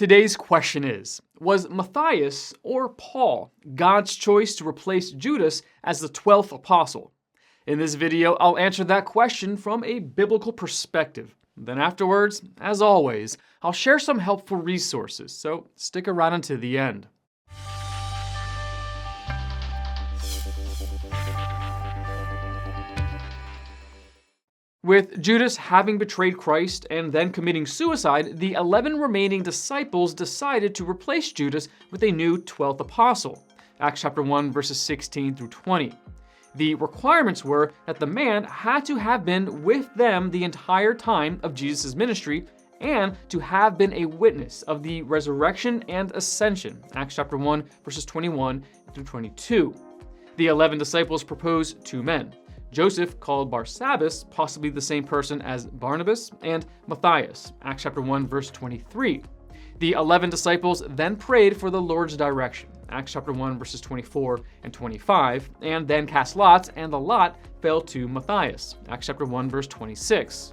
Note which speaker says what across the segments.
Speaker 1: Today's question is, was Matthias or Paul God's choice to replace Judas as the 12th apostle? In this video, I'll answer that question from a biblical perspective. Then afterwards, as always, I'll share some helpful resources, so stick around until the end. With Judas having betrayed Christ and then committing suicide, the 11 remaining disciples decided to replace Judas with a new 12th apostle. Acts chapter 1, verses 16 through 20. The requirements were that the man had to have been with them the entire time of Jesus' ministry and to have been a witness of the resurrection and ascension. Acts chapter 1, verses 21 through 22. The 11 disciples proposed two men. Joseph, called Barsabbas, possibly the same person as Barnabas, and Matthias, Acts chapter 1, verse 23. The 11 disciples then prayed for the Lord's direction, Acts chapter 1, verses 24 and 25, and then cast lots, and the lot fell to Matthias, Acts chapter 1, verse 26.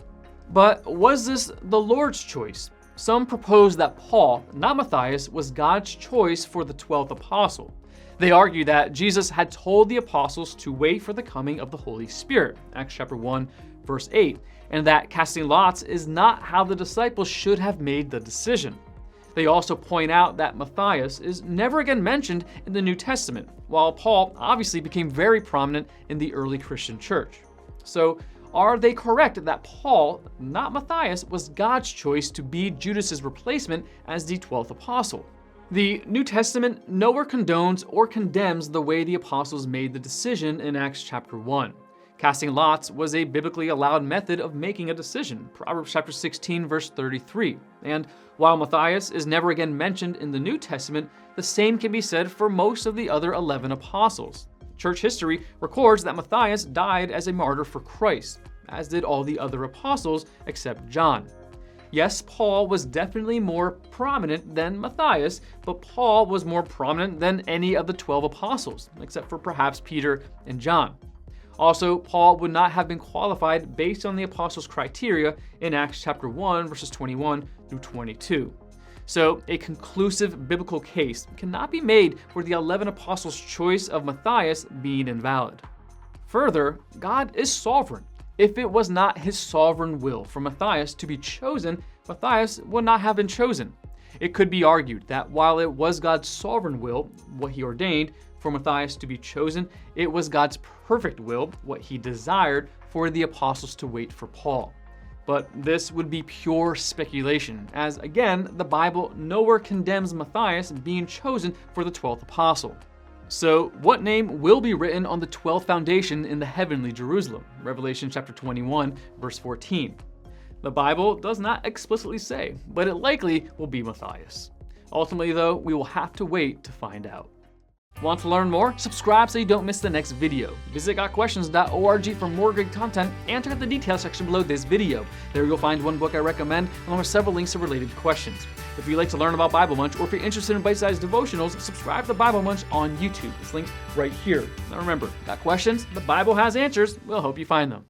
Speaker 1: But was this the Lord's choice? Some propose that Paul, not Matthias, was God's choice for the 12th apostle. They argue that Jesus had told the apostles to wait for the coming of the Holy Spirit, Acts chapter 1, verse 8, and that casting lots is not how the disciples should have made the decision. They also point out that Matthias is never again mentioned in the New Testament, while Paul obviously became very prominent in the early Christian church. So, are they correct that Paul, not Matthias, was God's choice to be Judas's replacement as the 12th apostle? The New Testament nowhere condones or condemns the way the apostles made the decision in Acts chapter 1. Casting lots was a biblically allowed method of making a decision, Proverbs chapter 16, verse 33. And while Matthias is never again mentioned in the New Testament, the same can be said for most of the other 11 apostles. Church history records that Matthias died as a martyr for Christ, as did all the other apostles except John. Yes, Paul was definitely more prominent than Matthias, but Paul was more prominent than any of the 12 apostles, except for perhaps Peter and John. Also, Paul would not have been qualified based on the apostles' criteria in Acts chapter 1, verses 21 through 22. So, a conclusive biblical case cannot be made for the 11 apostles' choice of Matthias being invalid. Further, God is sovereign. If it was not his sovereign will for Matthias to be chosen, Matthias would not have been chosen. It could be argued that while it was God's sovereign will, what he ordained, for Matthias to be chosen, it was God's perfect will, what he desired, for the apostles to wait for Paul. But this would be pure speculation, as again, the Bible nowhere condemns Matthias being chosen for the 12th apostle. So, what name will be written on the 12th foundation in the heavenly Jerusalem? Revelation chapter 21, verse 14. The Bible does not explicitly say, but it likely will be Matthias. Ultimately, though, we will have to wait to find out. Want to learn more? Subscribe so you don't miss the next video. Visit gotquestions.org for more great content and check out the details section below this video. There you'll find one book I recommend along with several links to related questions. If you'd like to learn about Bible Munch or if you're interested in bite-sized devotionals, subscribe to Bible Munch on YouTube. It's linked right here. Now remember, got questions? The Bible has answers. We'll help you find them.